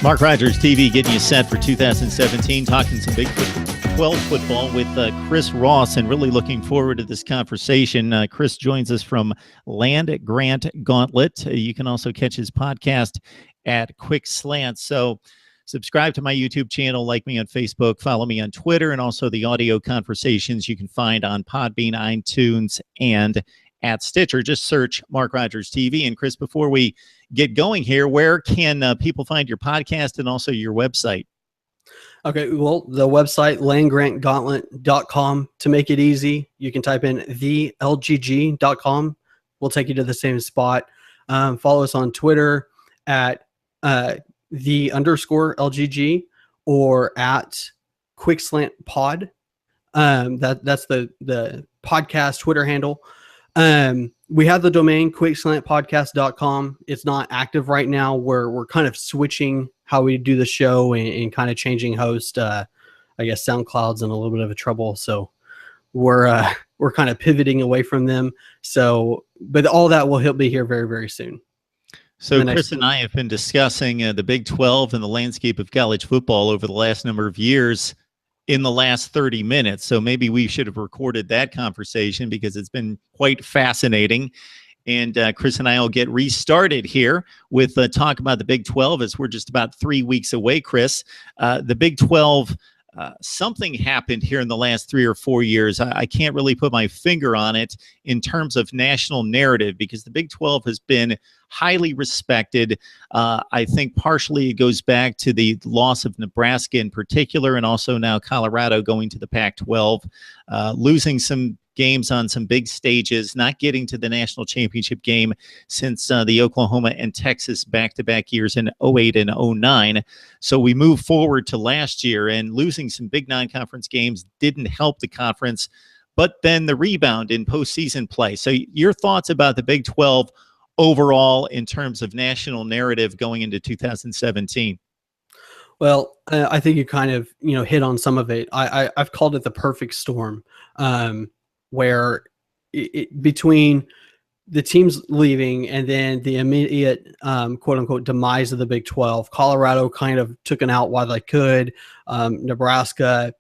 Mark Rogers TV getting you set for 2017, talking some Big 12 football with Chris Ross, and really looking forward to this conversation. Chris joins us from Land Grant Gauntlet. You can also catch his podcast at Quick Slant. So subscribe to my YouTube channel, like me on Facebook, follow me on Twitter, and also the audio conversations you can find on Podbean, iTunes, and at Stitcher. Just search Mark Rogers TV. And Chris, before we get going here, where can people find your podcast and also your website? Okay, well, the website, landgrantgauntlet.com. To make it easy, you can type in thelgg.com. We'll take you to the same spot. Follow us on Twitter at _LGG or at QuickSlantPod. That's the podcast Twitter handle. We have the domain quickslantpodcast.com. It's not active right now. We're kind of switching how we do the show and kind of changing host. I guess SoundCloud's in a little bit of a trouble, so we're kind of pivoting away from them. So, but all that will be here very, very soon. So Chris and I have been discussing the Big 12 and the landscape of college football over the last number of years in the last 30 minutes. So maybe we should have recorded that conversation because it's been quite fascinating. And Chris and I will get restarted here with talk about the Big 12 as we're just about 3 weeks away, Chris. The Big 12, something happened here in the last 3 or 4 years. I can't really put my finger on it in terms of national narrative because the Big 12 has been highly respected. I think partially it goes back to the loss of Nebraska in particular, and also now Colorado going to the Pac-12, losing some games on some big stages, not getting to the national championship game since the Oklahoma and Texas back-to-back years in 08 and 09. So we move forward to last year, and losing some big non-conference games didn't help the conference, but then the rebound in postseason play. So your thoughts about the Big 12 overall in terms of national narrative going into 2017? Well, I think you kind of hit on some of it. I've called it the perfect storm, where between the teams leaving and then the immediate quote unquote demise of the Big 12, Colorado kind of took an out while they could. Nebraska,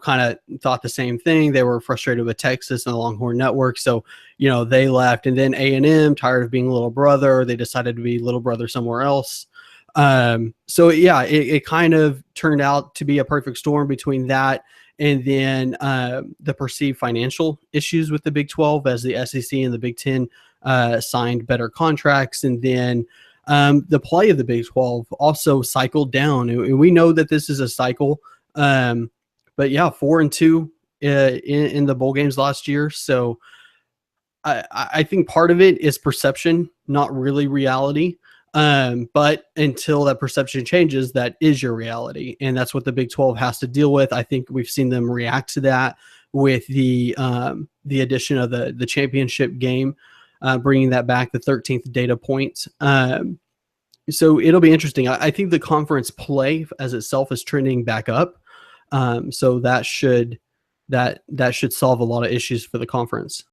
kind of thought the same thing. They were frustrated with Texas and the Longhorn Network. So, they left. And then A&M, tired of being little brother, they decided to be little brother somewhere else. So yeah, it kind of turned out to be a perfect storm between that and then the perceived financial issues with the Big 12 as the SEC and the Big 10 signed better contracts. And then the play of the Big 12 also cycled down. And we know that this is a cycle. But yeah, 4-2 in the bowl games last year. So I think part of it is perception, not really reality. But until that perception changes, that is your reality. And that's what the Big 12 has to deal with. I think we've seen them react to that with the addition of the championship game, bringing that back, the 13th data point. So it'll be interesting. I think the conference play as itself is trending back up. So that should solve a lot of issues for the conference.